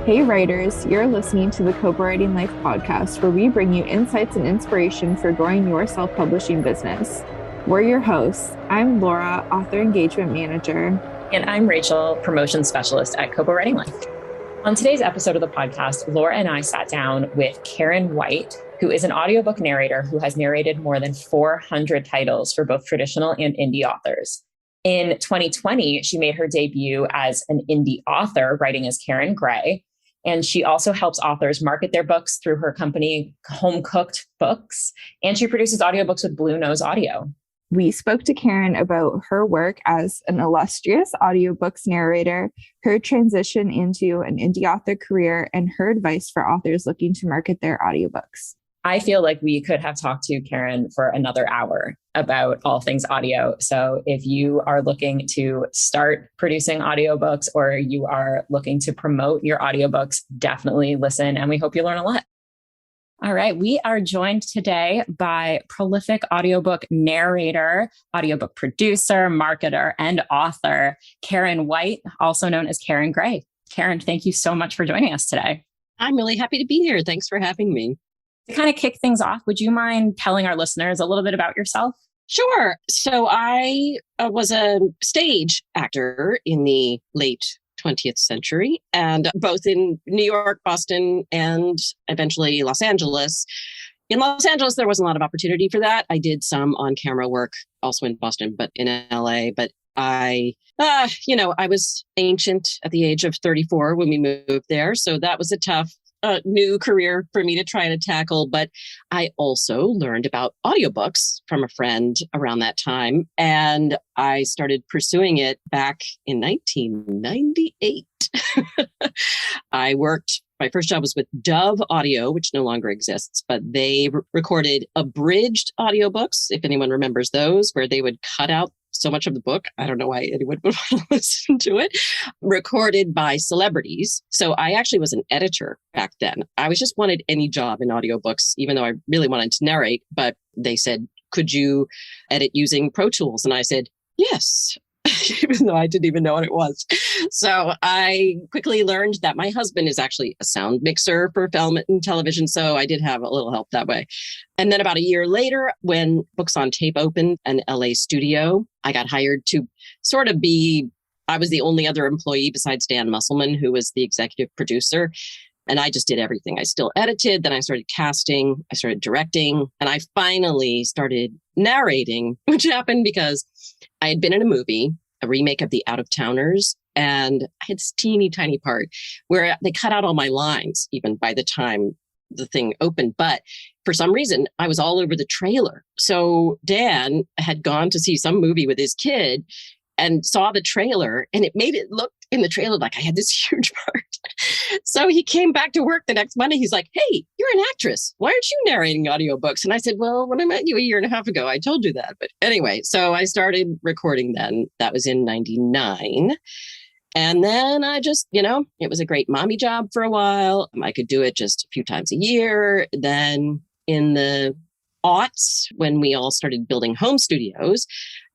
Hey writers, you're listening to the Kobo Writing Life podcast, where we bring you insights and inspiration for growing your self-publishing business. We're your hosts. I'm Laura, author engagement manager. And I'm Rachel, promotion specialist at Kobo Writing Life. On today's episode of the podcast, Laura and I sat down with Karen White, who is an audiobook narrator who has narrated more than 400 titles for both traditional and indie authors. In 2020, she made her debut as an indie author, writing as Karen Gray. And she also helps authors market their books through her company, Homecooked Books. And she produces audiobooks with Bluenose Audio. We spoke to Karen about her work as an illustrious audiobooks narrator, her transition into an indie author career, and her advice for authors looking to market their audiobooks. I feel like we could have talked to Karen for another hour about all things audio. So if you are looking to start producing audiobooks or you are looking to promote your audiobooks, definitely listen, and we hope you learn a lot. All right, we are joined today by prolific audiobook narrator, audiobook producer, marketer, and author, Karen White, also known as Karen Gray. Karen, thank you so much for joining us today. I'm really happy to be here. Thanks for having me. To kind of kick things off, would you mind telling our listeners a little bit about yourself? Sure. So I was a stage actor in the late 20th century, and both in New York, Boston, and eventually Los Angeles. In Los Angeles, there wasn't a lot of opportunity for that. I did some on-camera work also in Boston, but in LA. But I was ancient at the age of 34 when we moved there. So that was a tough new career for me to try to tackle. But I also learned about audiobooks from a friend around that time. And I started pursuing it back in 1998. My first job was with Dove Audio, which no longer exists, but they recorded abridged audiobooks, if anyone remembers those, where they would cut out so much of the book. I don't know why anyone would want to listen to it, recorded by celebrities. So I actually was an editor back then. I just wanted any job in audiobooks, even though I really wanted to narrate. But they said, could you edit using Pro Tools? And I said, yes, even though I didn't even know what it was. So I quickly learned that my husband is actually a sound mixer for film and television. So I did have a little help that way. And then about a year later, when Books on Tape opened, an LA studio, I got hired to I was the only other employee besides Dan Musselman, who was the executive producer. And I just did everything. I still edited. Then I started casting. I started directing. And I finally started narrating, which happened because I had been in a movie, a remake of The Out of Towners. And I had this teeny tiny part where they cut out all my lines, even by the time the thing opened. But for some reason, I was all over the trailer. So Dan had gone to see some movie with his kid and saw the trailer, and it made it look in the trailer like I had this huge part. So he came back to work the next Monday. He's like, hey, you're an actress. Why aren't you narrating audiobooks? And I said, well, when I met you a year and a half ago, I told you that. But anyway, so I started recording then. That was in 99. And then I just, it was a great mommy job for a while. I could do it just a few times a year. Then in the aughts, when we all started building home studios,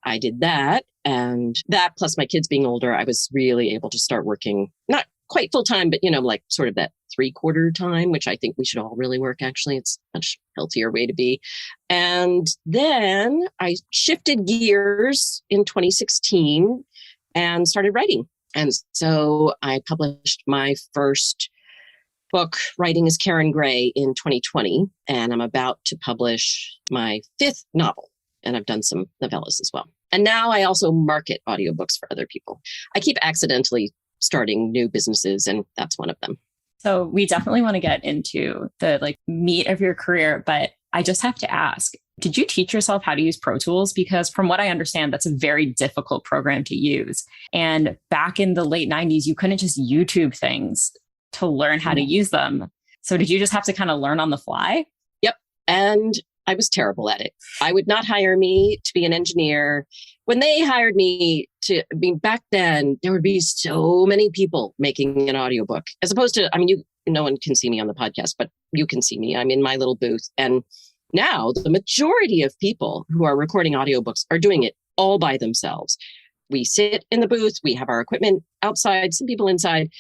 I did that. And that plus my kids being older, I was really able to start working, not quite full time, but, like sort of that 3/4 time, which I think we should all really work. Actually, it's a much healthier way to be. And then I shifted gears in 2016 and started writing. And so I published my first book, Writing as Karen Gray, in 2020. And I'm about to publish my 5th novel. And I've done some novellas as well. And now I also market audiobooks for other people. I keep accidentally starting new businesses, and that's one of them. So we definitely want to get into the meat of your career, but I just have to ask, did you teach yourself how to use Pro Tools? Because from what I understand, that's a very difficult program to use. And back in the late 90s, you couldn't just YouTube things to learn how to use them. So did you just have to kind of learn on the fly? Yep. And I was terrible at it. I would not hire me to be an engineer. When they hired me back then, there would be so many people making an audiobook as opposed to, no one can see me on the podcast, but you can see me. I'm in my little booth. And now the majority of people who are recording audiobooks are doing it all by themselves. We sit in the booth, we have our equipment outside, some people inside.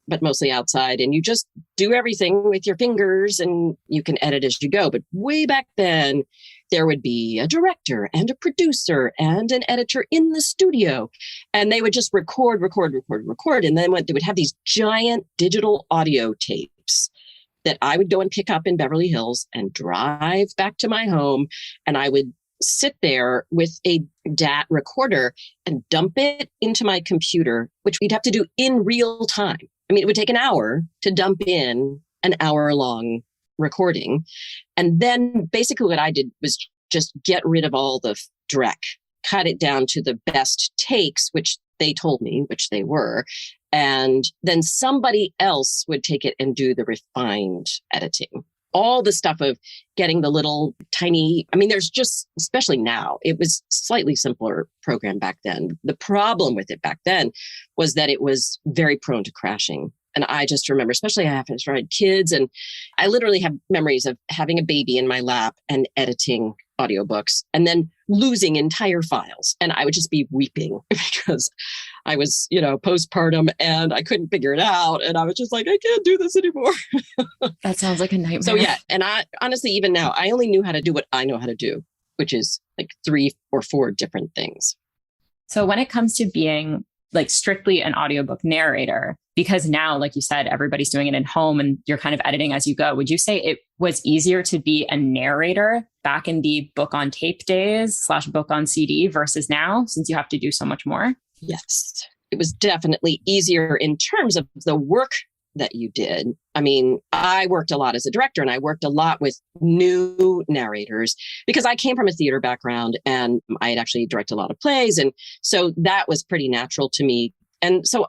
but mostly outside. And you just do everything with your fingers and you can edit as you go. But way back then, there would be a director and a producer and an editor in the studio. And they would just record. And then they would have these giant digital audio tapes that I would go and pick up in Beverly Hills and drive back to my home. And I would sit there with a DAT recorder and dump it into my computer, which we'd have to do in real time. I mean, it would take an hour to dump in an hour-long recording. And then basically what I did was just get rid of all the dreck, cut it down to the best takes, which they told me, which they were. And then somebody else would take it and do the refined editing. All the stuff of getting the little tiny, I mean, there's just, especially now, it was slightly simpler program back then. The problem with it back then was that it was very prone to crashing. And I just remember, especially I have kids, and I literally have memories of having a baby in my lap and editing audiobooks and then losing entire files. And I would just be weeping because I was, postpartum and I couldn't figure it out. And I was just like, I can't do this anymore. That sounds like a nightmare. So yeah. And I honestly, even now, I only knew how to do what I know how to do, which is like 3 or 4 different things. So when it comes to being like strictly an audiobook narrator, because now, like you said, everybody's doing it at home and you're kind of editing as you go, would you say it was easier to be a narrator back in the book on tape days / book on CD versus now, since you have to do so much more? Yes, it was definitely easier in terms of the work that you did. I mean, I worked a lot as a director and I worked a lot with new narrators because I came from a theater background and I had actually directed a lot of plays. And so that was pretty natural to me. And so,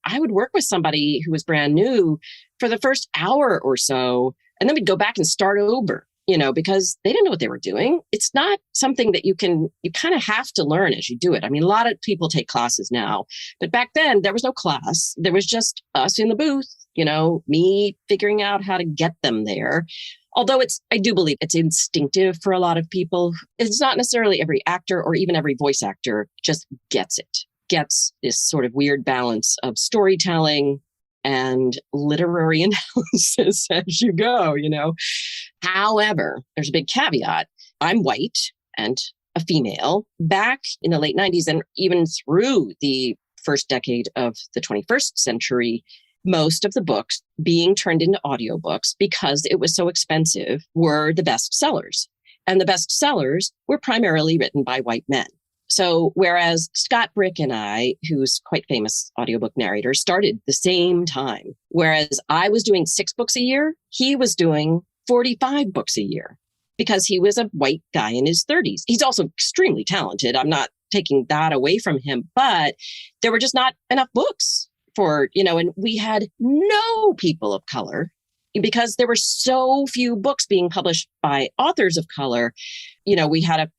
I would work with somebody who was brand new for the first hour or so, and then we'd go back and start over, because they didn't know what they were doing. It's not something that you kind of have to learn as you do it. I mean, a lot of people take classes now, but back then there was no class. There was just us in the booth, me figuring out how to get them there. Although I do believe it's instinctive for a lot of people. It's not necessarily every actor or even every voice actor just gets this sort of weird balance of storytelling and literary analysis as you go, However, there's a big caveat. I'm white and a female. Back in the late 90s and even through the first decade of the 21st century, most of the books being turned into audiobooks because it was so expensive were the best sellers. And the best sellers were primarily written by white men. So whereas Scott Brick and I, who's quite famous audiobook narrator, started the same time, whereas I was doing 6 books a year, he was doing 45 books a year because he was a white guy in his 30s. He's also extremely talented. I'm not taking that away from him, but there were just not enough books for, and we had no people of color because there were so few books being published by authors of color. We had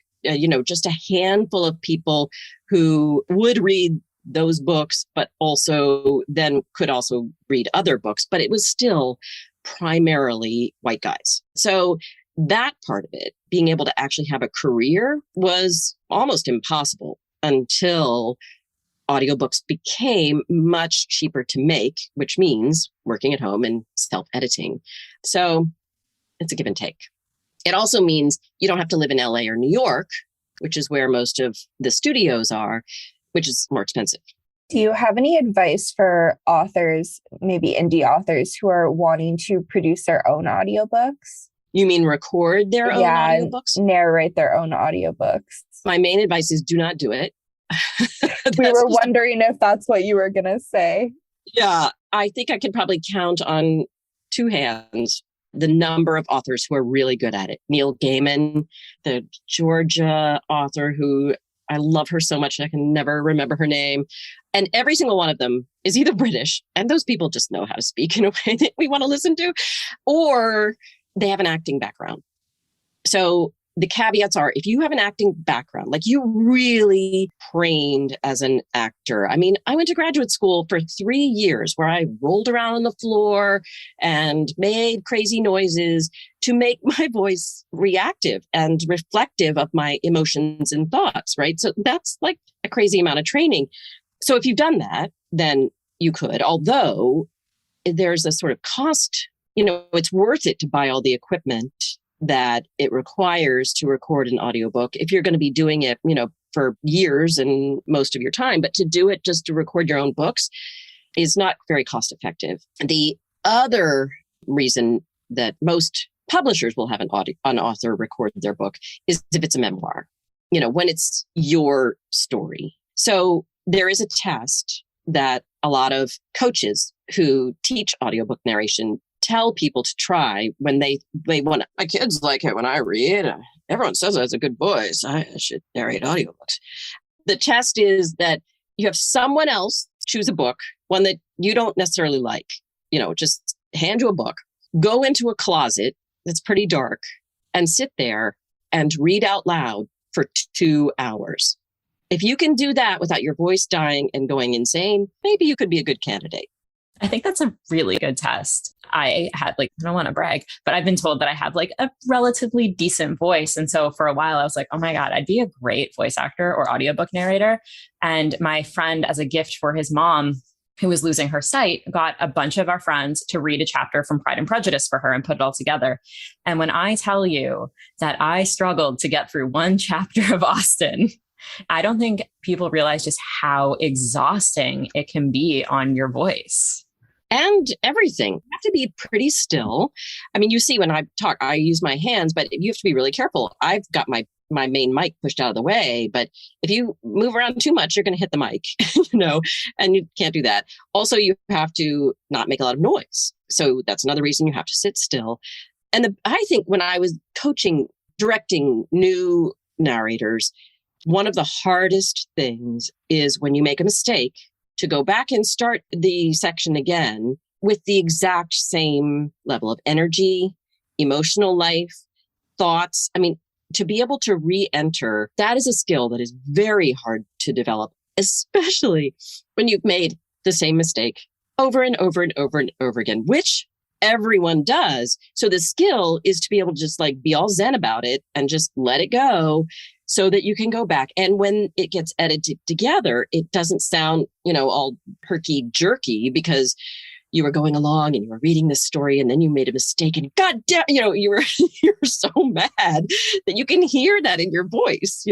just a handful of people who would read those books, but also then could also read other books. But it was still primarily white guys. So that part of it, being able to actually have a career, was almost impossible until audiobooks became much cheaper to make, which means working at home and self-editing. So it's a give and take. It also means you don't have to live in LA or New York, which is where most of the studios are, which is more expensive. Do you have any advice for authors, maybe indie authors, who are wanting to produce their own audiobooks? You mean record their own audiobooks? Narrate their own audiobooks. My main advice is do not do it. We were wondering if that's what you were going to say. Yeah, I think I could probably count on 2 hands the number of authors who are really good at it. Neil Gaiman, the Georgia author who I love her so much, I can never remember her name. And every single one of them is either British, and those people just know how to speak in a way that we want to listen to, or they have an acting background. So the caveats are, if you have an acting background, like you really trained as an actor. I mean, I went to graduate school for 3 years where I rolled around on the floor and made crazy noises to make my voice reactive and reflective of my emotions and thoughts, right? So that's like a crazy amount of training. So if you've done that, then you could, although there's a sort of cost, it's worth it to buy all the equipment that it requires to record an audiobook if you're going to be doing it, for years and most of your time. But to do it just to record your own books is not very cost effective. The other reason that most publishers will have an author record their book is if it's a memoir, when it's your story. So there is a test that a lot of coaches who teach audiobook narration tell people to try when they want to. My kids like it when I read. Everyone says I has a good voice. I should narrate audiobooks. The test is that you have someone else choose a book, one that you don't necessarily like, just hand you a book, go into a closet that's pretty dark and sit there and read out loud for 2 hours. If you can do that without your voice dying and going insane, maybe you could be a good candidate. I think that's a really good test. I had I don't want to brag, but I've been told that I have a relatively decent voice. And so for a while I was like, oh my God, I'd be a great voice actor or audiobook narrator. And my friend, as a gift for his mom, who was losing her sight, got a bunch of our friends to read a chapter from Pride and Prejudice for her and put it all together. And when I tell you that I struggled to get through one chapter of Austen, I don't think people realize just how exhausting it can be on your voice. And everything. You have to be pretty still. I mean, you see when I talk, I use my hands, but you have to be really careful. I've got my main mic pushed out of the way, but if you move around too much, you're going to hit the mic, and you can't do that. Also, you have to not make a lot of noise. So that's another reason you have to sit still. And I think when I was directing new narrators, one of the hardest things is when you make a mistake to go back and start the section again with the exact same level of energy, emotional life, thoughts. I mean, to be able to re-enter, that is a skill that is very hard to develop, especially when you've made the same mistake over and over and over and over again, which everyone does. So the skill is to be able to just be all zen about it and just let it go so that you can go back. And when it gets edited together, it doesn't sound, all herky jerky because you were going along and you were reading this story and then you made a mistake and God damn, you're so mad that you can hear that in your voice,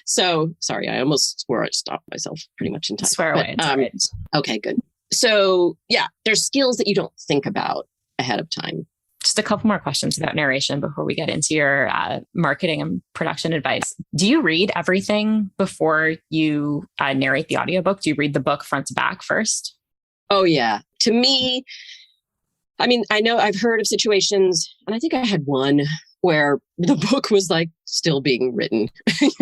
So sorry, I almost swore I stopped myself pretty much in time. Swear away. Right. Okay, good. So yeah, there's skills that you don't think about ahead of time. Just a couple more questions about narration before we get into your marketing and production advice. Do you read everything before you narrate the audiobook? Do you read the book front to back first? Oh, yeah. To me, I mean, I know I've heard of situations, and I think I had one where the book was still being written,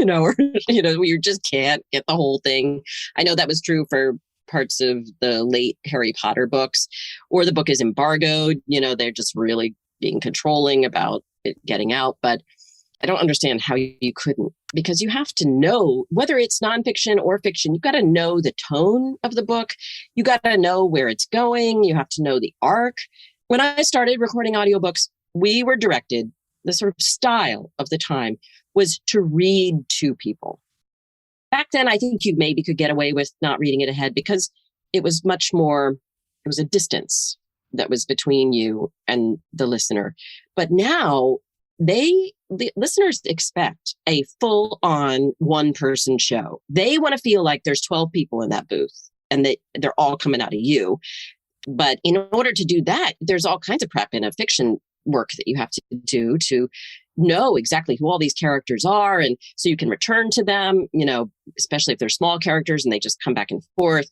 or, you just can't get the whole thing. I know that was true for parts of the late Harry Potter books, or the book is embargoed, they're just really being controlling about it getting out. But I don't understand how you couldn't, because you have to know whether it's nonfiction or fiction. You've got to know the tone of the book. You got to know where it's going. You have to know the arc. When I started recording audiobooks, we were directed, the sort of style of the time was to read to people. Back then, I think you maybe could get away with not reading it ahead because it was much more, it was a distance that was between you and the listener. But now the listeners expect a full-on one-person show. They want to feel like there's 12 people in that booth and they're all coming out of you. But in order to do that, there's all kinds of prep in a fiction work that you have to do to know exactly who all these characters are. And so you can return to them, especially if they're small characters and they just come back and forth.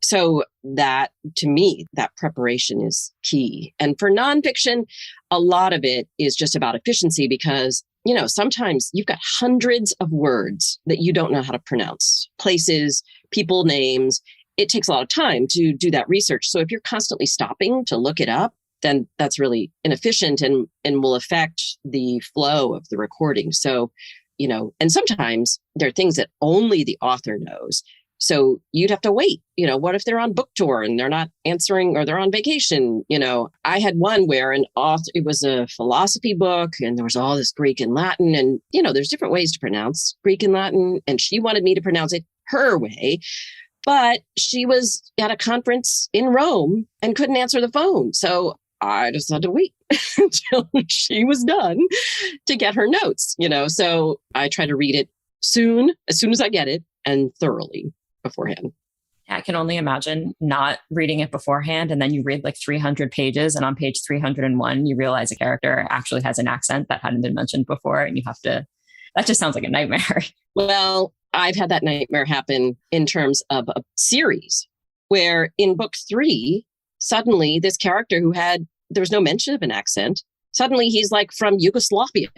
So that, to me, that preparation is key. And for nonfiction, a lot of it is just about efficiency because, sometimes you've got hundreds of words that you don't know how to pronounce, places, people names. It takes a lot of time to do that research. So if you're constantly stopping to look it up, then that's really inefficient and will affect the flow of the recording. So, and sometimes there are things that only the author knows. So you'd have to wait, what if they're on book tour and they're not answering or they're on vacation? I had one where it was a philosophy book and there was all this Greek and Latin and, there's different ways to pronounce Greek and Latin. And she wanted me to pronounce it her way. But she was at a conference in Rome and couldn't answer the phone. So I just had to wait until she was done to get her notes, So I try to read it as soon as I get it, and thoroughly beforehand. I can only imagine not reading it beforehand. And then you read like 300 pages. And on page 301, you realize a character actually has an accent that hadn't been mentioned before. And that just sounds like a nightmare. Well, I've had that nightmare happen in terms of a series where in book 3, suddenly this character there was no mention of an accent. Suddenly he's like from Yugoslavia.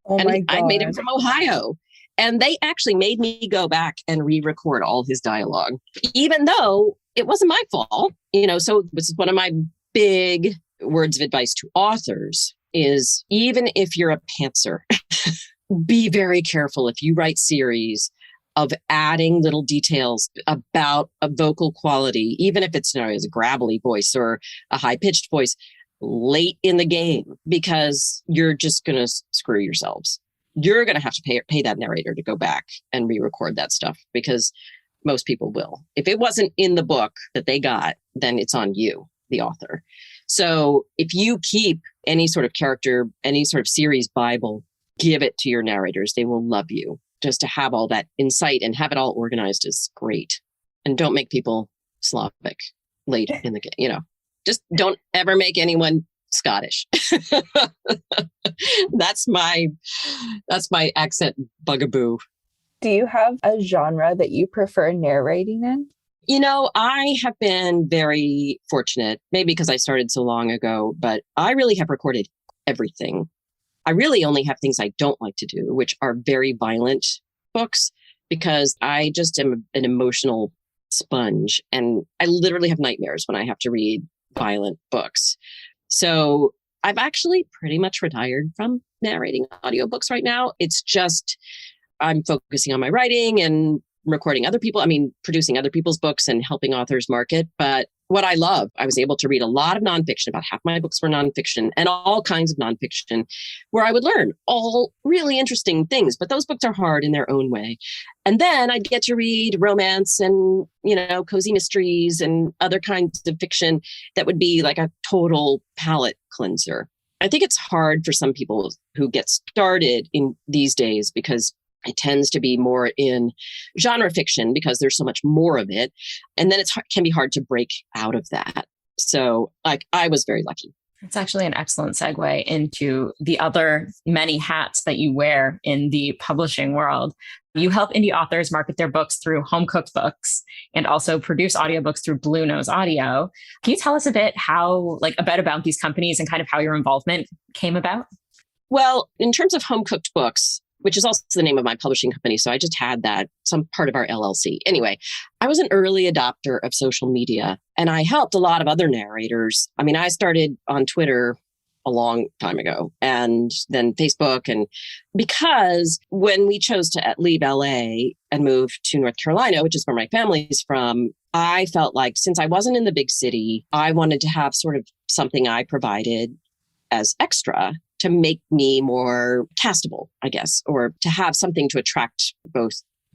Oh my God. I made him from Ohio. And they actually made me go back and re-record all his dialogue, even though it wasn't my fault. So this is one of my big words of advice to authors is even if you're a pantser, be very careful if you write series of adding little details about a vocal quality, even if it's as a gravelly voice or a high-pitched voice late in the game, because you're just going to screw yourselves. You're going to have to pay that narrator to go back and re-record that stuff because most people will. If it wasn't in the book that they got, then it's on you, the author. So if you keep any sort of character, any sort of series Bible, give it to your narrators. They will love you. Just to have all that insight and have it all organized is great. And don't make people Slavic late in the game, Just don't ever make anyone Scottish. That's my accent bugaboo. Do you have a genre that you prefer narrating in? I have been very fortunate, maybe because I started so long ago, but I really have recorded everything. I really only have things I don't like to do, which are very violent books, because I just am an emotional sponge. And I literally have nightmares when I have to read violent books. So I've actually pretty much retired from narrating audiobooks right now. It's just I'm focusing on my writing and recording producing other people's books and helping authors market. But what I love, I was able to read a lot of nonfiction. About half my books were nonfiction, and all kinds of nonfiction where I would learn all really interesting things. But those books are hard in their own way. And then I'd get to read romance and, cozy mysteries and other kinds of fiction that would be like a total palate cleanser. I think it's hard for some people who get started in these days because it tends to be more in genre fiction because there's so much more of it. And then it can be hard to break out of that. So I was very lucky. It's actually an excellent segue into the other many hats that you wear in the publishing world. You help indie authors market their books through Homecooked Books and also produce audiobooks through Bluenose Audio. Can you tell us a bit about these companies and kind of how your involvement came about? Well, in terms of Homecooked Books, which is also the name of my publishing company. So I just had that, some part of our LLC. Anyway, I was an early adopter of social media, and I helped a lot of other narrators. I started on Twitter a long time ago, and then Facebook. And because when we chose to leave LA and move to North Carolina, which is where my family's from, I felt like since I wasn't in the big city, I wanted to have sort of something I provided as extra to make me more castable, I guess, or to have something to attract both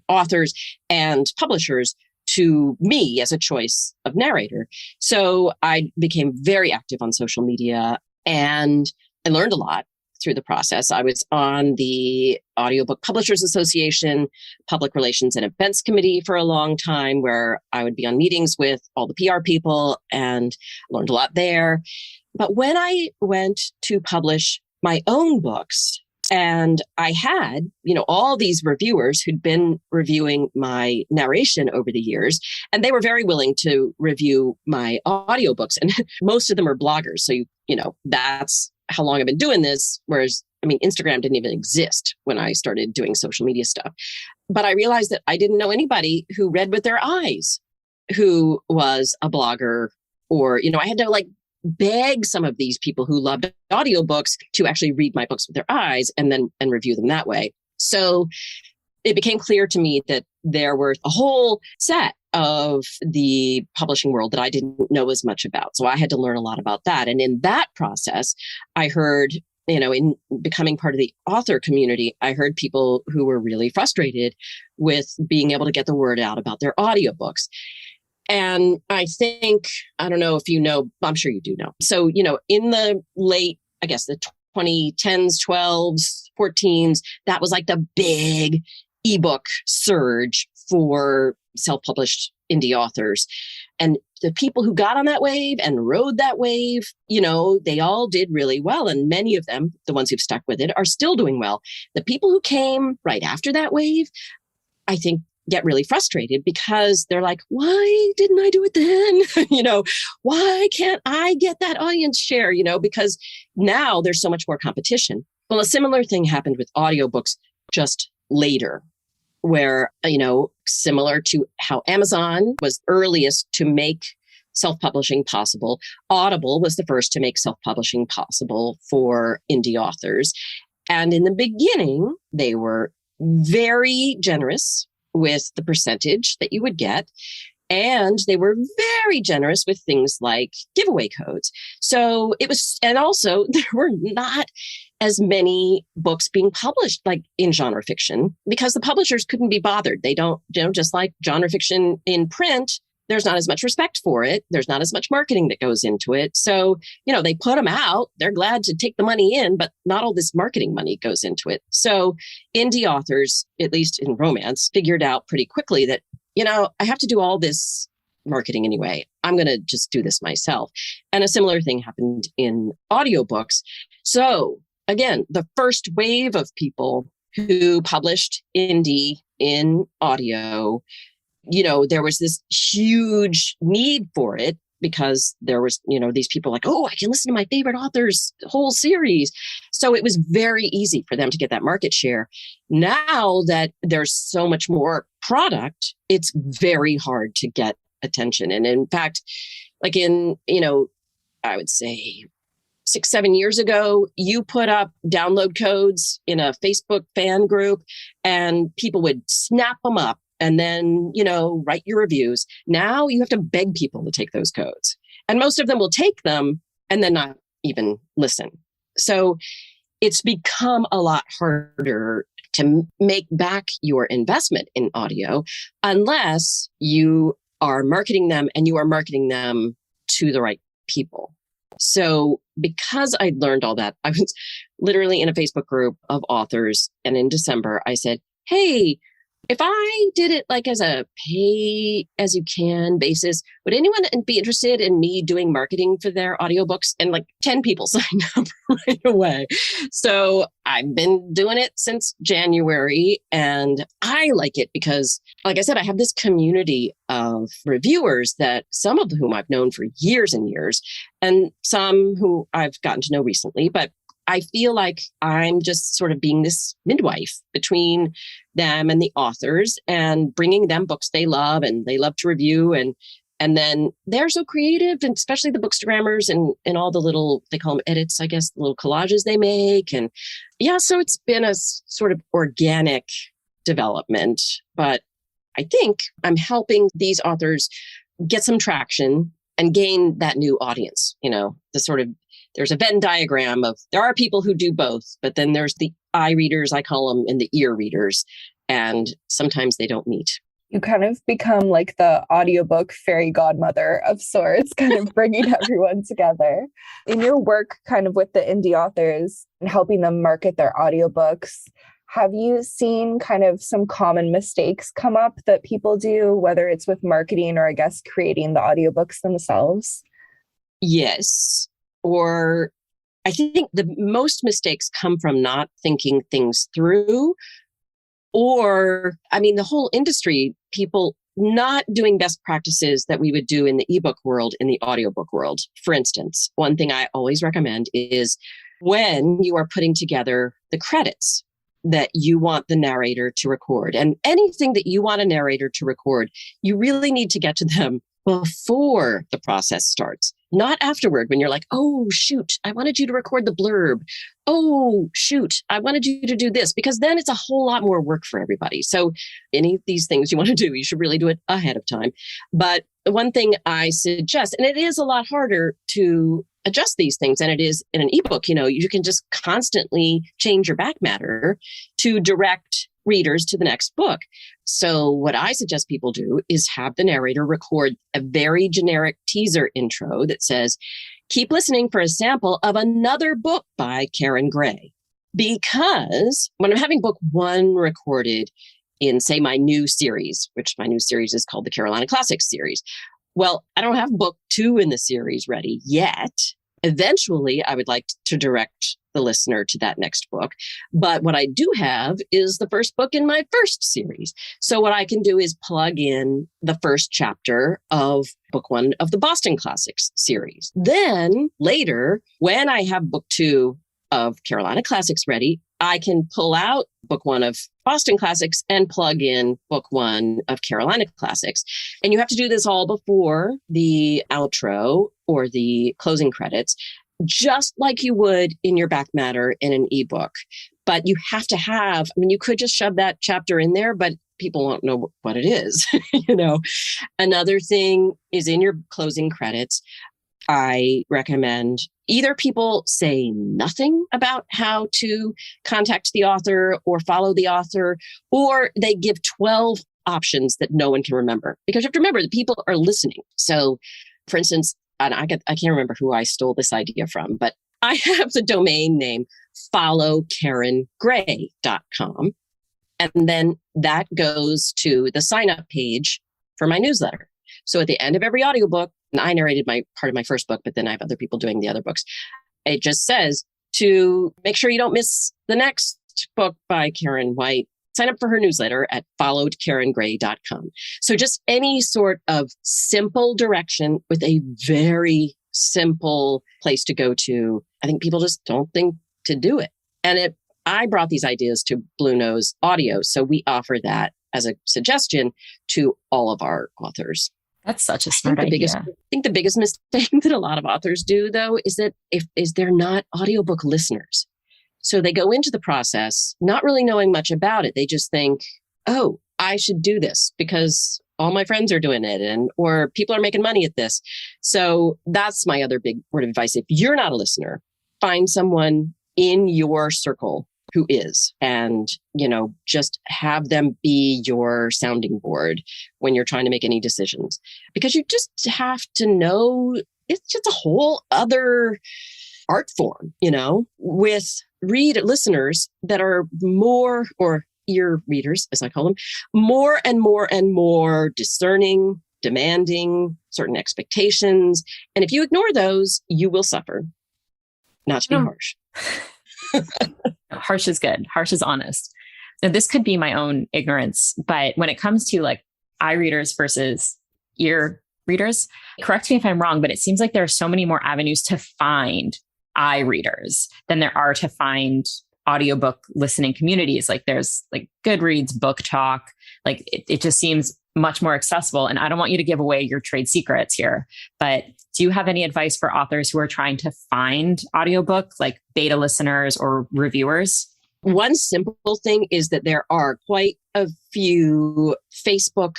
authors and publishers to me as a choice of narrator. So I became very active on social media and I learned a lot through the process. I was on the Audiobook Publishers Association Public Relations and Events Committee for a long time, where I would be on meetings with all the PR people and learned a lot there. But when I went to publish my own books, and I had, all these reviewers who'd been reviewing my narration over the years, and they were very willing to review my audiobooks. And most of them are bloggers. So, that's how long I've been doing this. Whereas, Instagram didn't even exist when I started doing social media stuff. But I realized that I didn't know anybody who read with their eyes, who was a blogger, or, I had to beg some of these people who loved audiobooks to actually read my books with their eyes and review them that way. So it became clear to me that there were a whole set of the publishing world that I didn't know as much about. So I had to learn a lot about that. And in that process, I heard in becoming part of the author community, I heard people who were really frustrated with being able to get the word out about their audiobooks. And I think, I don't know if you know, I'm sure you do know. So, in the late, I guess the 2010s, 12s, 14s, that was like the big ebook surge for self-published indie authors. And the people who got on that wave and rode that wave, they all did really well. And many of them, the ones who've stuck with it, are still doing well. The people who came right after that wave, I think, get really frustrated because they're like, why didn't I do it then? Why can't I get that audience share? Because now there's so much more competition. Well, a similar thing happened with audiobooks just later, where, similar to how Amazon was earliest to make self-publishing possible, Audible was the first to make self-publishing possible for indie authors. And in the beginning, they were very generous with the percentage that you would get. And they were very generous with things like giveaway codes. So it was, and also there were not as many books being published like in genre fiction because the publishers couldn't be bothered. They don't, just like genre fiction in print, there's not as much respect for it. There's not as much marketing that goes into it. So, they put them out. They're glad to take the money in, but not all this marketing money goes into it. So indie authors, at least in romance, figured out pretty quickly that, I have to do all this marketing anyway. I'm going to just do this myself. And a similar thing happened in audiobooks. So again, the first wave of people who published indie in audio, there was this huge need for it because there was, these people like, oh, I can listen to my favorite author's whole series. So it was very easy for them to get that market share. Now that there's so much more product, it's very hard to get attention. And in fact, like in, I would say 6-7 years ago, you put up download codes in a Facebook fan group and people would snap them up and then, write your reviews. Now you have to beg people to take those codes. And most of them will take them and then not even listen. So it's become a lot harder to make back your investment in audio unless you are marketing them and you are marketing them to the right people. So because I'd learned all that, I was literally in a Facebook group of authors. And in December, I said, hey, if I did it like as a pay as you can basis, would anyone be interested in me doing marketing for their audiobooks? And like 10 people signed up right away. So I've been doing it since January and I like it because, like I said, I have this community of reviewers that some of whom I've known for years and years and some who I've gotten to know recently, but I feel like I'm just sort of being this midwife between them and the authors and bringing them books they love and they love to review. And then they're so creative, and especially the bookstagrammers and all the little, they call them edits, I guess, the little collages they make. And yeah, so it's been a sort of organic development. But I think I'm helping these authors get some traction and gain that new audience, there's a Venn diagram of there are people who do both, but then there's the eye readers, I call them, and the ear readers. And sometimes they don't meet. You kind of become like the audiobook fairy godmother of sorts, kind of bringing everyone together. In your work kind of with the indie authors and helping them market their audiobooks, have you seen kind of some common mistakes come up that people do, whether it's with marketing or I guess creating the audiobooks themselves? Yes. Or I think the most mistakes come from not thinking things through, or, the whole industry, people not doing best practices that we would do in the ebook world, in the audiobook world. For instance, one thing I always recommend is when you are putting together the credits that you want the narrator to record, and anything that you want a narrator to record, you really need to get to them before the process starts, not afterward when you're like, oh, shoot, I wanted you to record the blurb. Oh, shoot, I wanted you to do this, because then it's a whole lot more work for everybody. So any of these things you want to do, you should really do it ahead of time. But one thing I suggest, and it is a lot harder to adjust these things than it is in an ebook, you can just constantly change your back matter to direct readers to the next book. So what I suggest people do is have the narrator record a very generic teaser intro that says, keep listening for a sample of another book by Karen Gray. Because when I'm having book 1 recorded in, say, my new series, which my new series is called the Carolina Classics series, well, I don't have book 2 in the series ready yet. Eventually, I would like to direct the listener to that next book. But what I do have is the first book in my first series. So what I can do is plug in the first chapter of book 1 of the Boston Classics series. Then later, when I have book 2 of Carolina Classics ready, I can pull out book 1 of Boston Classics and plug in book 1 of Carolina Classics. And you have to do this all before the outro or the closing credits, just like you would in your back matter in an ebook. But you have to have, you could just shove that chapter in there, but people won't know what it is. Another thing is in your closing credits, I recommend either people say nothing about how to contact the author or follow the author, or they give 12 options that no one can remember. Because you have to remember that people are listening. So, for instance, and I can't remember who I stole this idea from, but I have the domain name followkarengray.com. And then that goes to the sign up page for my newsletter. So at the end of every audiobook, and I narrated my part of my first book, but then I have other people doing the other books. It just says to make sure you don't miss the next book by Karen White, sign up for her newsletter at followedkarengray.com. So just any sort of simple direction with a very simple place to go to. I think people just don't think to do it. And I brought these ideas to Bluenose Audio. So we offer that as a suggestion to all of our authors. That's such a smart idea. I think the biggest mistake that a lot of authors do, though, is that they're not audiobook listeners. So they go into the process not really knowing much about it. They just think, oh, I should do this because all my friends are doing it, or people are making money at this. So that's my other big word of advice. If you're not a listener, find someone in your circle who is, and, just have them be your sounding board when you're trying to make any decisions, because you just have to know it's just a whole other art form, with listeners that are more, or ear readers, as I call them, more and more and more discerning, demanding certain expectations. And if you ignore those, you will suffer. Not to be harsh. Harsh is good. Harsh is honest. Now, this could be my own ignorance, but when it comes to like eye readers versus ear readers, correct me if I'm wrong, but it seems like there are so many more avenues to find eye readers than there are to find audiobook listening communities. Like there's like Goodreads, Book Talk, like it just seems much more accessible. And I don't want you to give away your trade secrets here, but do you have any advice for authors who are trying to find audiobook, like beta listeners or reviewers? One simple thing is that there are quite a few Facebook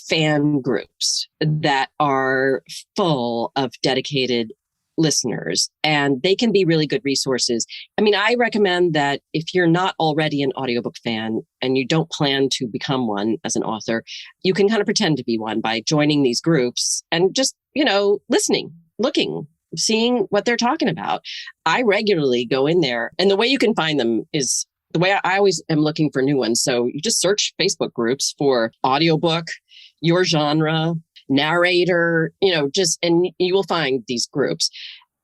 fan groups that are full of dedicated listeners, and they can be really good resources. I recommend that if you're not already an audiobook fan and you don't plan to become one as an author, you can kind of pretend to be one by joining these groups and just, listening, looking, seeing what they're talking about. I regularly go in there, and the way you can find them is the way I always am looking for new ones. So you just search Facebook groups for audiobook, your genre, narrator, and you will find these groups.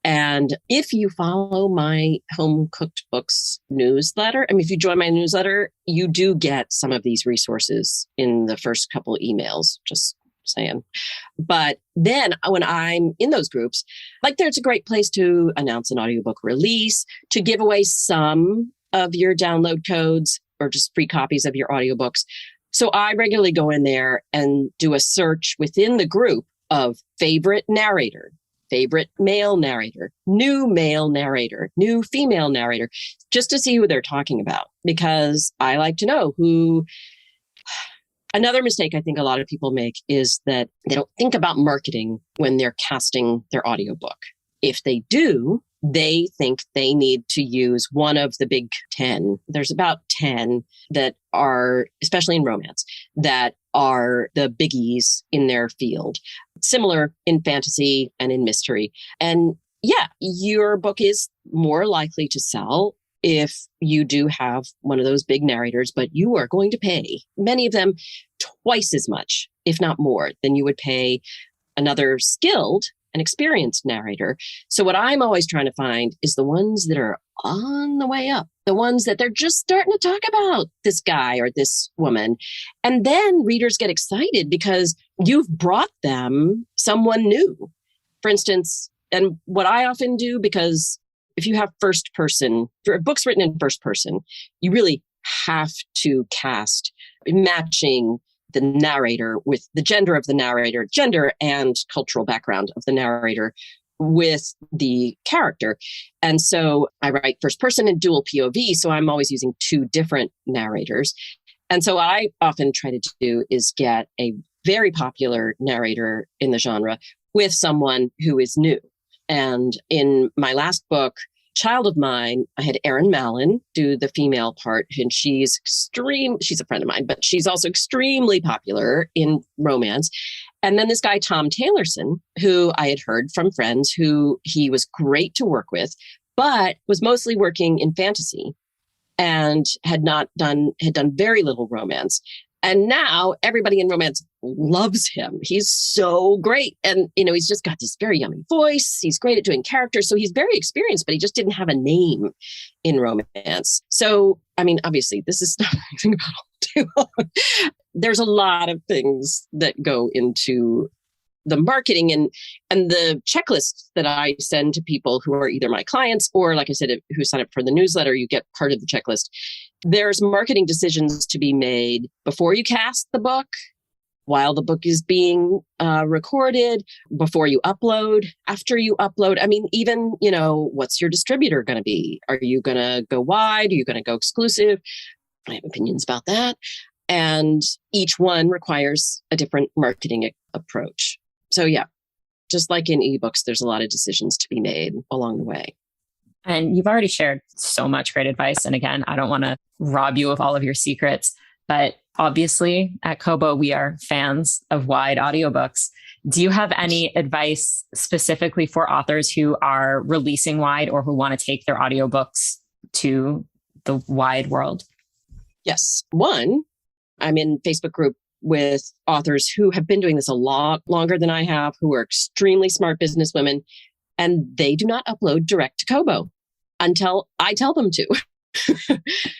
And if you follow my Homecooked Books newsletter, if you join my newsletter, you do get some of these resources in the first couple of emails, just saying. But then when I'm in those groups, there's a great place to announce an audiobook release, to give away some of your download codes or just free copies of your audiobooks. So I regularly go in there and do a search within the group of favorite narrator, favorite male narrator, new female narrator, just to see who they're talking about, because I like to know who. Another mistake I think a lot of people make is that they don't think about marketing when they're casting their audiobook. If they do, they think they need to use one of the big 10. There's about 10 that are, especially in romance, that are the biggies in their field. Similar in fantasy and in mystery. And yeah, your book is more likely to sell if you do have one of those big narrators, but you are going to pay many of them twice as much, if not more, than you would pay another skilled and experienced narrator. So what I'm always trying to find is the ones that are on the way up, the ones that they're just starting to talk about this guy or this woman. And then readers get excited because you've brought them someone new. For instance, and what I often do, because if you have first person, for books written in first person, you really have to cast matching the narrator with the gender of the narrator, gender and cultural background of the narrator with the character. And so I write first person and dual POV. So I'm always using two different narrators. And so what I often try to do is get a very popular narrator in the genre with someone who is new. And in my last book, Child of Mine, I had Erin Mellon do the female part, and she's a friend of mine, but she's also extremely popular in romance. And then this guy, Tom Taylorson, who I had heard from friends who he was great to work with, but was mostly working in fantasy and had done very little romance. And now everybody in romance loves him. He's so great. And, he's just got this very yummy voice. He's great at doing characters. So he's very experienced, but he just didn't have a name in romance. So, obviously, this is stuff I think about all day long. There's a lot of things that go into the marketing and the checklists that I send to people who are either my clients or, like I said, who sign up for the newsletter. You get part of the checklist. There's marketing decisions to be made before you cast the book, while the book is being recorded, before you upload, after you upload. Even, what's your distributor going to be? Are you going to go wide? Are you going to go exclusive? I have opinions about that. And each one requires a different marketing approach. So yeah, just like in ebooks, there's a lot of decisions to be made along the way. And you've already shared so much great advice. And again, I don't want to rob you of all of your secrets, but obviously at Kobo, we are fans of wide audiobooks. Do you have any advice specifically for authors who are releasing wide or who want to take their audiobooks to the wide world? Yes. One, I'm in Facebook group with authors who have been doing this a lot longer than I have, who are extremely smart businesswomen, and they do not upload direct to Kobo until I tell them to.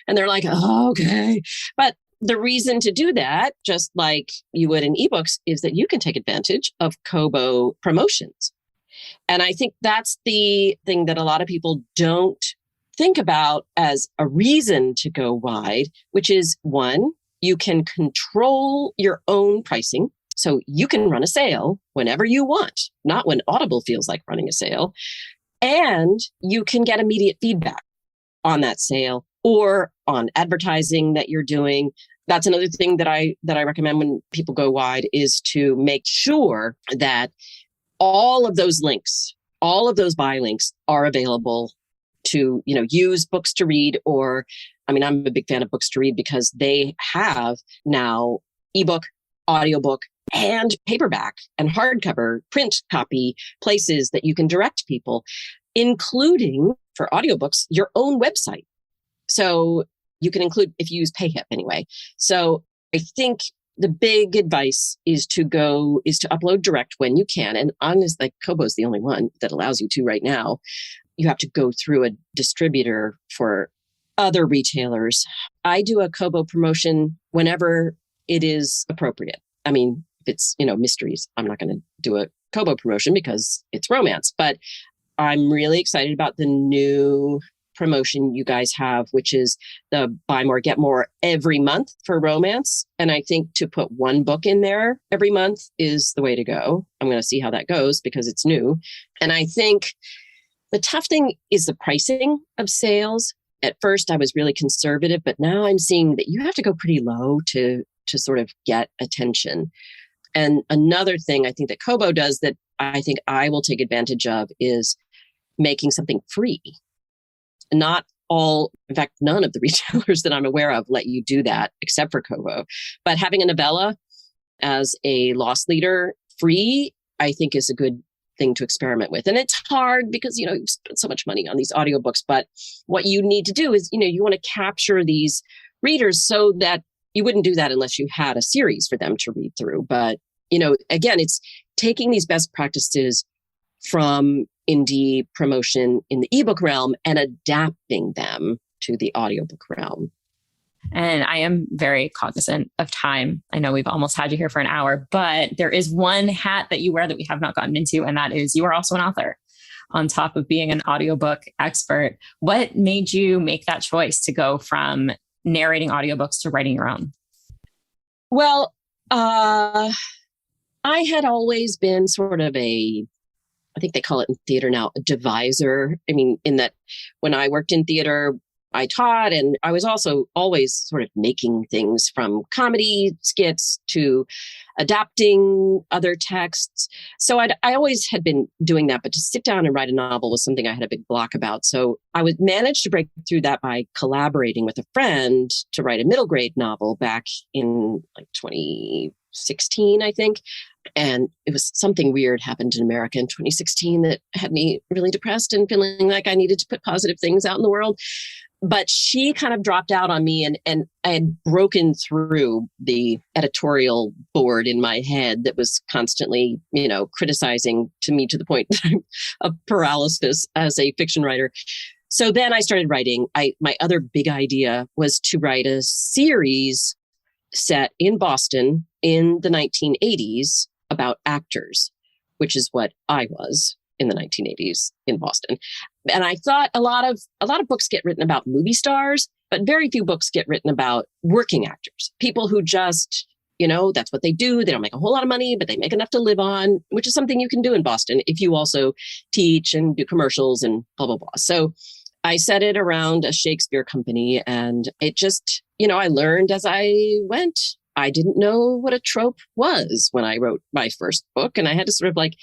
And they're like, oh, okay. But the reason to do that, just like you would in ebooks, is that you can take advantage of Kobo promotions. And I think that's the thing that a lot of people don't think about as a reason to go wide, which is one, you can control your own pricing. So you can run a sale whenever you want, not when Audible feels like running a sale. And you can get immediate feedback on that sale or on advertising that you're doing. That's another thing that I recommend when people go wide, is to make sure that all of those links, all of those buy links are available to, use Books to Read, or, I'm a big fan of Books to Read because they have now ebook, audiobook, and paperback and hardcover print copy places that you can direct people, including for audiobooks, your own website. So you can include, if you use PayHip anyway. So I think the big advice is to upload direct when you can. And honestly, Kobo's the only one that allows you to right now. You have to go through a distributor for other retailers. I do a Kobo promotion whenever it is appropriate. If it's, mysteries, I'm not going to do a Kobo promotion because it's romance. But I'm really excited about the new promotion you guys have, which is the buy more, get more every month for romance. And I think to put one book in there every month is the way to go. I'm going to see how that goes because it's new. And I think the tough thing is the pricing of sales. At first, I was really conservative, but now I'm seeing that you have to go pretty low to sort of get attention. And another thing I think that Kobo does that I think I will take advantage of is making something free. Not all, in fact, none of the retailers that I'm aware of let you do that except for Kobo. But having a novella as a loss leader free, I think is a good thing to experiment with. And it's hard because, you spend so much money on these audiobooks, but what you need to do is, you want to capture these readers so that you wouldn't do that unless you had a series for them to read through. But, again, it's taking these best practices from indie promotion in the ebook realm and adapting them to the audiobook realm. And I am very cognizant of time. I know we've almost had you here for an hour, but there is one hat that you wear that we have not gotten into, and that is you are also an author on top of being an audiobook expert. What made you make that choice to go from narrating audiobooks to writing your own? Well, I had always been sort of I think they call it in theater now, a deviser. I mean, in that when I worked in theater, I taught, and I was also always sort of making things from comedy skits to adapting other texts. So I always had been doing that, but to sit down and write a novel was something I had a big block about. So I would manage to break through that by collaborating with a friend to write a middle grade novel back in like 2016, I think. And it was something weird happened in America in 2016 that had me really depressed and feeling like I needed to put positive things out in the world. But she kind of dropped out on me, and I had broken through the editorial board in my head that was constantly, criticizing to me to the point of paralysis as a fiction writer. So then I started writing. My other big idea was to write a series set in Boston in the 1980s about actors, which is what I was in the 1980s in Boston. And I thought a lot of books get written about movie stars, but very few books get written about working actors, people who just, that's what they do. They don't make a whole lot of money, but they make enough to live on, which is something you can do in Boston if you also teach and do commercials and blah, blah, blah. So I set it around a Shakespeare company, and it just, I learned as I went. I didn't know what a trope was when I wrote my first book, and I had to sort of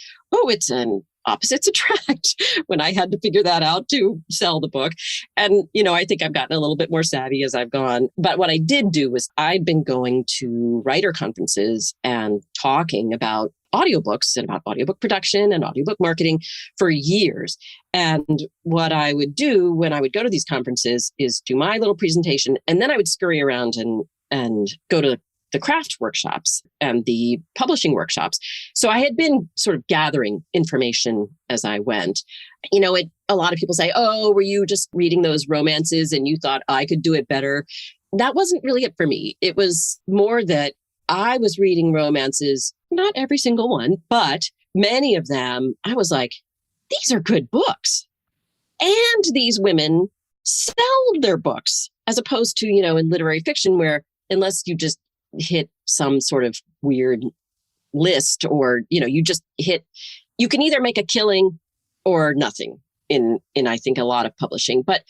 it's an opposites attract when I had to figure that out to sell the book. And, I think I've gotten a little bit more savvy as I've gone. But what I did do was I'd been going to writer conferences and talking about audiobooks and about audiobook production and audiobook marketing for years. And what I would do when I would go to these conferences is do my little presentation, and then I would scurry around and go to the craft workshops and the publishing workshops. So I had been sort of gathering information as I went. A lot of people say, oh, were you just reading those romances and you thought I could do it better? That wasn't really it for me. It was more that I was reading romances, not every single one, but many of them, I was like, these are good books. And these women sell their books, as opposed to, in literary fiction, where unless you just hit some sort of weird list, or you can either make a killing or nothing in I think a lot of publishing. But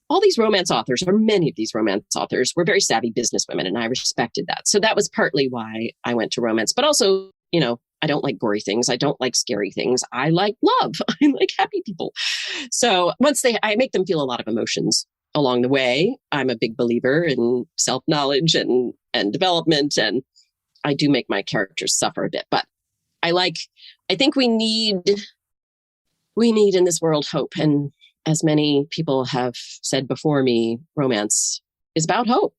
all these romance authors, or many of these romance authors, were very savvy businesswomen, and I respected that. So that was partly why I went to romance. But also, I don't like gory things. I don't like scary things. I like love. I like happy people. So I make them feel a lot of emotions along the way. I'm a big believer in self-knowledge and development, and I do make my characters suffer a bit. But I think we need in this world hope. And as many people have said before me, romance is about hope.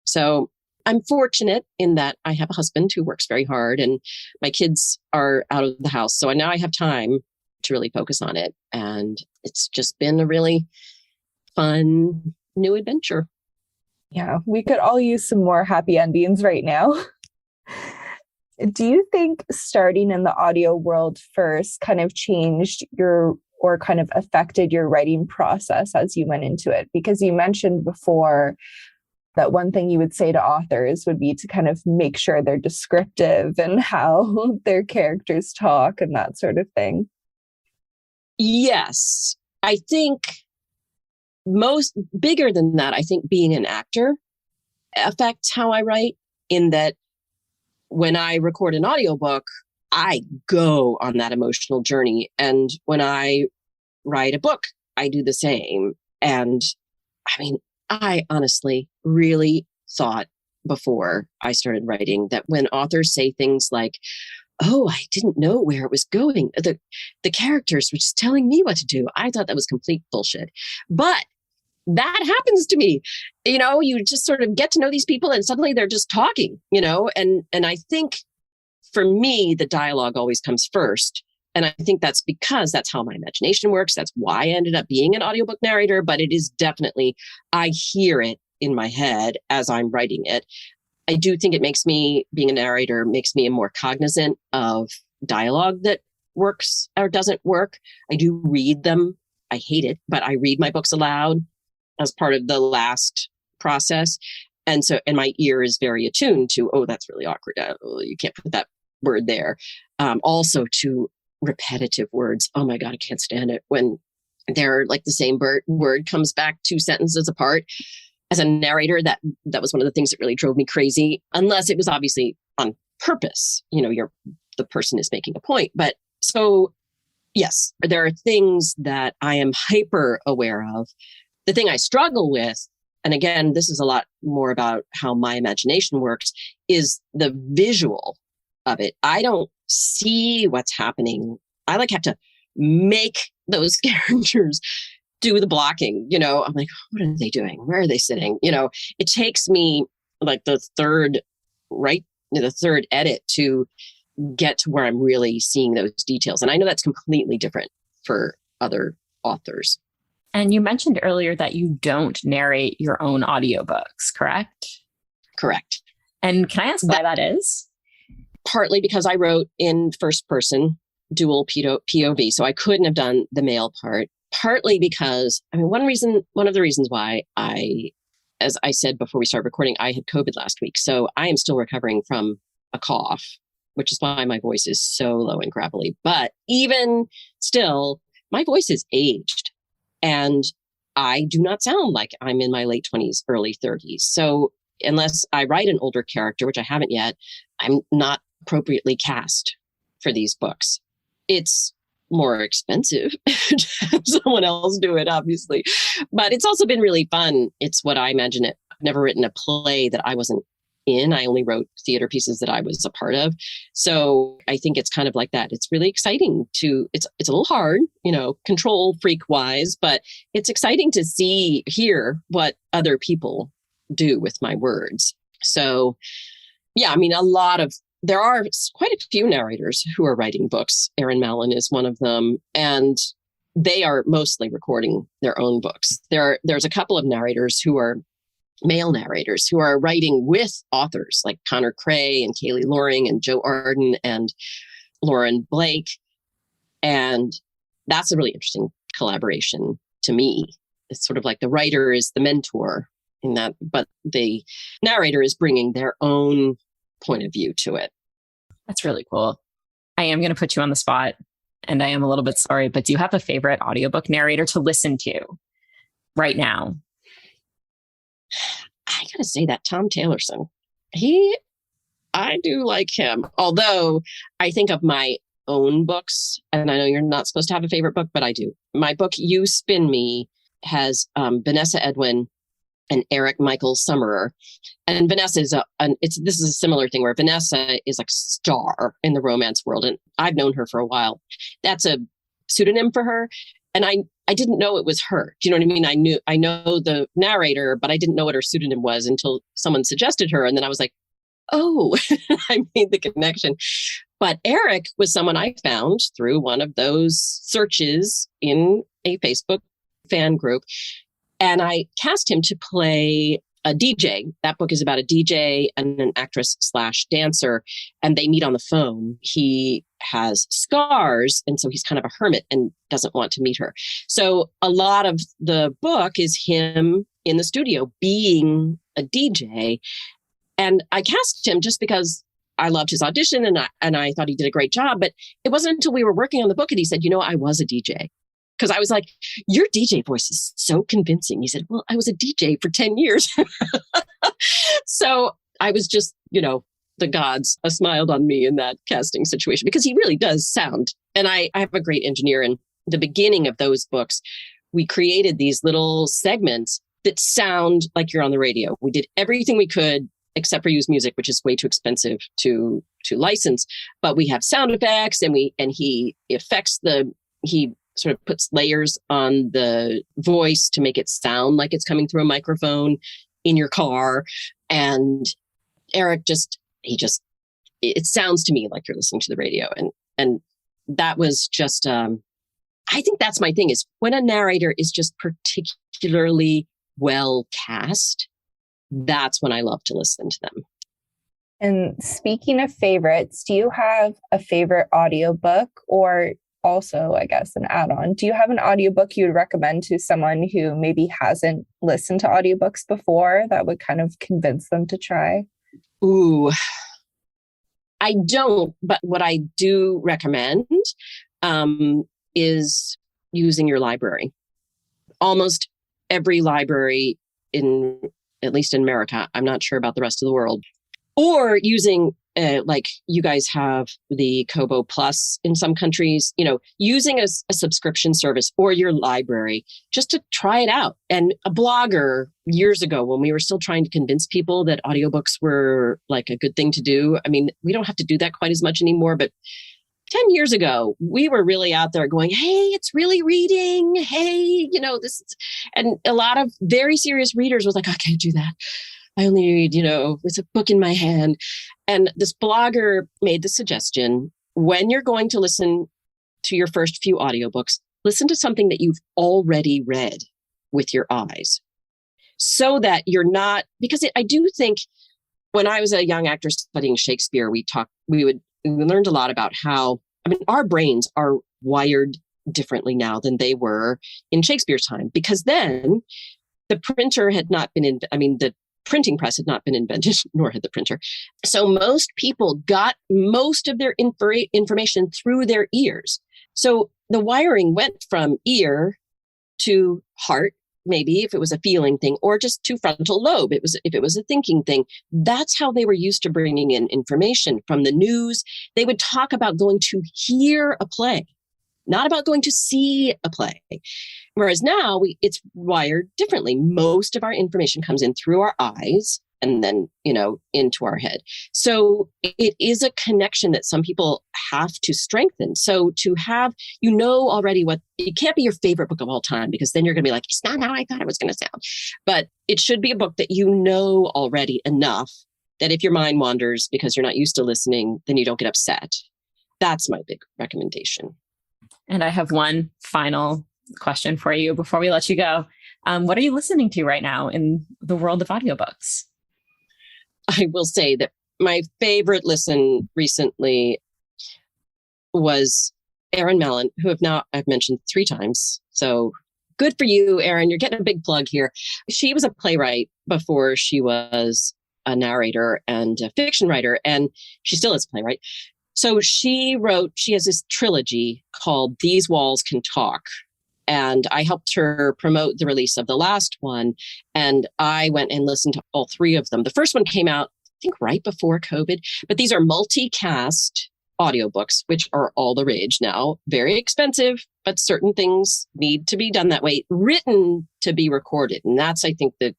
So I'm fortunate in that I have a husband who works very hard, and my kids are out of the house. So now I have time to really focus on it. And it's just been a really fun new adventure. Yeah, we could all use some more happy endings right now. Do you think starting in the audio world first kind of changed your or kind of affected your writing process as you went into it? Because you mentioned before that one thing you would say to authors would be to kind of make sure they're descriptive and how their characters talk and that sort of thing. Yes. I think most bigger than that, I think being an actor affects how I write, in that when I record an audiobook, I go on that emotional journey. And when I write a book, I do the same. And I mean, I honestly really thought before I started writing that when authors say things like, oh, I didn't know where it was going, the characters were just telling me what to do, I thought that was complete bullshit. But that happens to me. You know, you just sort of get to know these people and suddenly they're just talking, you know, and I think for me, the dialogue always comes first. And I think that's because that's how my imagination works. That's why I ended up being an audiobook narrator. But it is definitely, I hear it in my head as I'm writing it. I do think it makes me, being a narrator, makes me more cognizant of dialogue that works or doesn't work. I do read them. I hate it, but I read my books aloud as part of the last process. And my ear is very attuned to, oh, that's really awkward. You can't put that word there. Also to repetitive words. Oh my God, I can't stand it when they're like the same word comes back 2 sentences apart. As a narrator, that was one of the things that really drove me crazy, unless it was obviously on purpose. You know, the person is making a point. But so, yes, there are things that I am hyper aware of. The thing I struggle with, and again, this is a lot more about how my imagination works, is the visual of it. I don't see what's happening. I have to make those characters do the blocking. You know, I'm like, what are they doing? Where are they sitting? You know, it takes me like the third edit to get to where I'm really seeing those details. And I know that's completely different for other authors. And you mentioned earlier that you don't narrate your own audiobooks, correct? Correct. And can I ask why that is? Partly because I wrote in first person, dual POV, so I couldn't have done the male part. Partly because, I mean, one of the reasons why as I said before we started recording, I had COVID last week. So I am still recovering from a cough, which is why my voice is so low and gravelly. But even still, my voice is aged. And I do not sound like I'm in my late 20s, early 30s. So unless I write an older character, which I haven't yet, I'm not appropriately cast for these books. It's more expensive to have someone else do it, obviously. But it's also been really fun. It's what I imagine it. I've never written a play that I wasn't in. I only wrote theater pieces that I was a part of. So I think it's kind of like that. It's really exciting it's a little hard, you know, control freak wise, but it's exciting to hear what other people do with my words. So yeah, I mean, there are quite a few narrators who are writing books. Erin Mellon is one of them, and they are mostly recording their own books. There's a couple of narrators who are male narrators who are writing with authors like Connor Cray and Kaylee Loring and Joe Arden and Lauren Blake. And that's a really interesting collaboration to me. It's sort of like the writer is the mentor in that, but the narrator is bringing their own point of view to it. That's really cool. I am going to put you on the spot, and I am a little bit sorry, but do you have a favorite audiobook narrator to listen to right now? I gotta say that Tom Taylorson, I do like him. Although I think of my own books, and I know you're not supposed to have a favorite book, but I do. My book, You Spin Me, has Vanessa Edwin and Eric Michael Summerer. And Vanessa is this is a similar thing where Vanessa is like a star in the romance world. And I've known her for a while. That's a pseudonym for her. And I didn't know it was her. Do you know what I mean? I know the narrator, but I didn't know what her pseudonym was until someone suggested her. And then I was like, oh, I made the connection. But Eric was someone I found through one of those searches in a Facebook fan group. And I cast him to play a DJ. That book is about a DJ and an actress/dancer, and they meet on the phone. He has scars. And so he's kind of a hermit and doesn't want to meet her. So a lot of the book is him in the studio being a DJ. And I cast him just because I loved his audition and I thought he did a great job. But it wasn't until we were working on the book and he said, I was a DJ. Because I was like, your DJ voice is so convincing. He said, well, I was a DJ for 10 years. So I was just, the gods smiled on me in that casting situation because he really does sound. And I have a great engineer. And the beginning of those books, we created these little segments that sound like you're on the radio. We did everything we could except for use music, which is way too expensive to license. But we have sound effects and he sort of puts layers on the voice to make it sound like it's coming through a microphone in your car. And Eric it sounds to me like you're listening to the radio. And that was just, I think that's my thing is when a narrator is just particularly well cast, that's when I love to listen to them. And speaking of favorites, do you have a favorite audiobook or also, I guess, an add-on? Do you have an audiobook you would recommend to someone who maybe hasn't listened to audiobooks before that would kind of convince them to try? Ooh, I don't. But what I do recommend is using your library. Almost every library at least in America, I'm not sure about the rest of the world, or using like you guys have the Kobo Plus in some countries, using a subscription service or your library just to try it out. And a blogger years ago, when we were still trying to convince people that audiobooks were like a good thing to do. I mean, we don't have to do that quite as much anymore, but 10 years ago, we were really out there going, hey, it's really reading. Hey, this is, and a lot of very serious readers was like, I can't do that. I only read, with a book in my hand. And this blogger made the suggestion, when you're going to listen to your first few audiobooks, listen to something that you've already read with your eyes so that you're not, because I do think when I was a young actor studying Shakespeare, we learned a lot about how, our brains are wired differently now than they were in Shakespeare's time, because then the printer had not been the printing press had not been invented, nor had the printer. So most people got most of their information through their ears. So the wiring went from ear to heart, maybe if it was a feeling thing, or just to frontal lobe. If it was a thinking thing. That's how they were used to bringing in information from the news. They would talk about going to hear a play, not about going to see a play. Whereas now it's wired differently. Most of our information comes in through our eyes and then, into our head. So it is a connection that some people have to strengthen. So to have, already it can't be your favorite book of all time, because then you're going to be like, it's not how I thought it was going to sound. But it should be a book that already enough that if your mind wanders because you're not used to listening, then you don't get upset. That's my big recommendation. And I have one final question for you before we let you go. What are you listening to right now in the world of audiobooks? I will say that my favorite listen recently was Erin Mellon, who I've mentioned 3 times. So good for you, Erin. You're getting a big plug here. She was a playwright before she was a narrator and a fiction writer, and she still is a playwright. So she has this trilogy called These Walls Can Talk. And I helped her promote the release of the last one. And I went and listened to all 3 of them. The first one came out, I think, right before COVID. But these are multicast audiobooks, which are all the rage now. Very expensive, but certain things need to be done that way, written to be recorded. And that's, I think, that,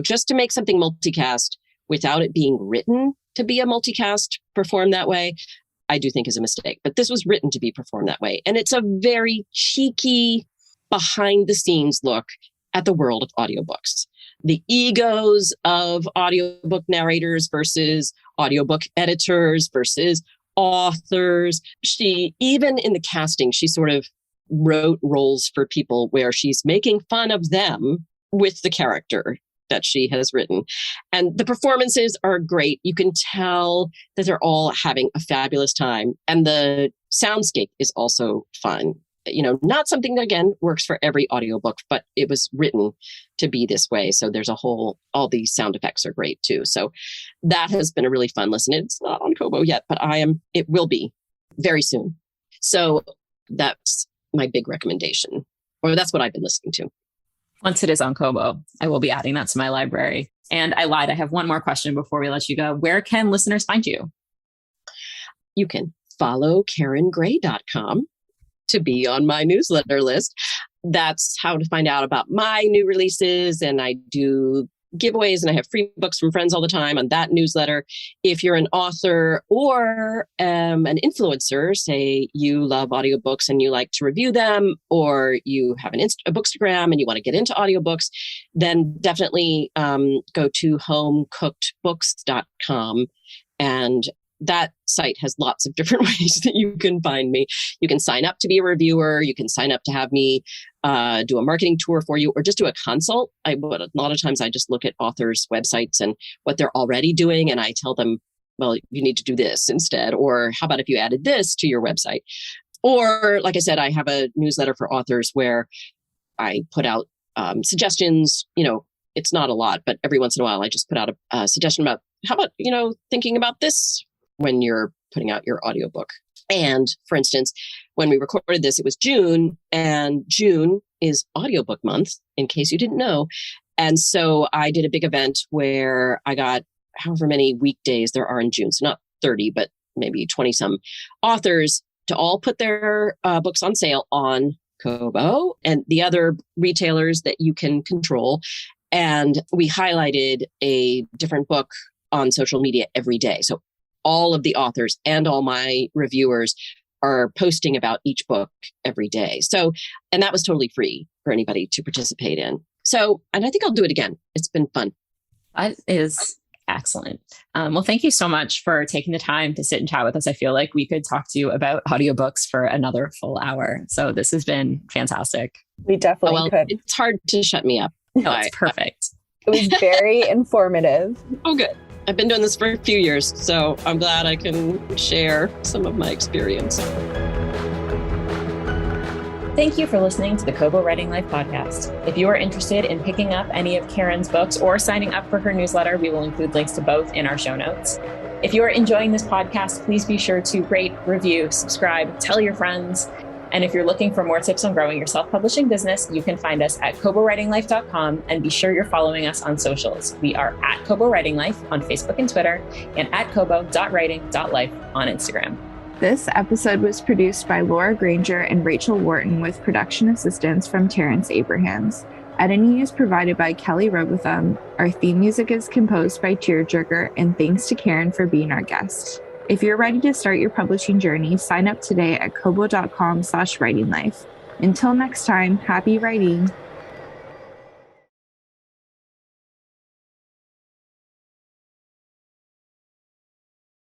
just to make something multicast without it being written to be a multicast performed that way, I do think is a mistake. But this was written to be performed that way. And it's a very cheeky, behind the scenes look at the world of audiobooks. The egos of audiobook narrators versus audiobook editors versus authors. Even in the casting, she sort of wrote roles for people where she's making fun of them with the character. that she has written. And the performances are great. You can tell that they're all having a fabulous time. And the soundscape is also fun. Not something that, again, works for every audiobook, but it was written to be this way. So there's all these sound effects are great too. So that has been a really fun listen. It's not on Kobo yet, but it will be very soon. So that's my big recommendation, or that's what I've been listening to. Once it is on Kobo, I will be adding that to my library. And I lied. I have one more question before we let you go. Where can listeners find you? You can follow KarenGray.com to be on my newsletter list. That's how to find out about my new releases. And I do giveaways and I have free books from friends all the time on that newsletter. If you're an author or an influencer, say you love audiobooks and you like to review them, or you have a Bookstagram and you want to get into audiobooks, then definitely go to homecookedbooks.com. And that site has lots of different ways that you can find me. You can sign up to be a reviewer. You can sign up to have me do a marketing tour for you, or just do a consult. A lot of times I just look at authors' websites and what they're already doing, and I tell them, well, you need to do this instead, or how about if you added this to your website? Or, like I said, I have a newsletter for authors where I put out suggestions. It's not a lot, but every once in a while I just put out a suggestion about, how about, thinking about this when you're putting out your audiobook. And for instance, when we recorded this, it was June, and June is audiobook month, in case you didn't know. And so I did a big event where I got however many weekdays there are in June. So not 30, but maybe 20 some authors to all put their books on sale on Kobo and the other retailers that you can control. And we highlighted a different book on social media every day. So all of the authors and all my reviewers are posting about each book every day. So, and that was totally free for anybody to participate in. So, and I think I'll do it again. It's been fun. That is excellent. Well, thank you so much for taking the time to sit and chat with us. I feel like we could talk to you about audiobooks for another full hour. So this has been fantastic. We definitely could. It's hard to shut me up. No, it's perfect. It was very informative. Oh, good. I've been doing this for a few years, so I'm glad I can share some of my experience. Thank you for listening to the Kobo Writing Life podcast. If you are interested in picking up any of Karen's books or signing up for her newsletter, we will include links to both in our show notes. If you are enjoying this podcast, please be sure to rate, review, subscribe, tell your friends. And if you're looking for more tips on growing your self-publishing business, you can find us at KoboWritingLife.com, and be sure you're following us on socials. We are at Kobo Writing Life on Facebook and Twitter, and at kobo.writing.life on Instagram. This episode was produced by Laura Granger and Rachel Wharton with production assistance from Terrence Abrahams. Editing is provided by Kelly Robotham. Our theme music is composed by Tearjerker, and thanks to Karen for being our guest. If you're ready to start your publishing journey, sign up today at kobo.com/writinglife. Until next time, happy writing.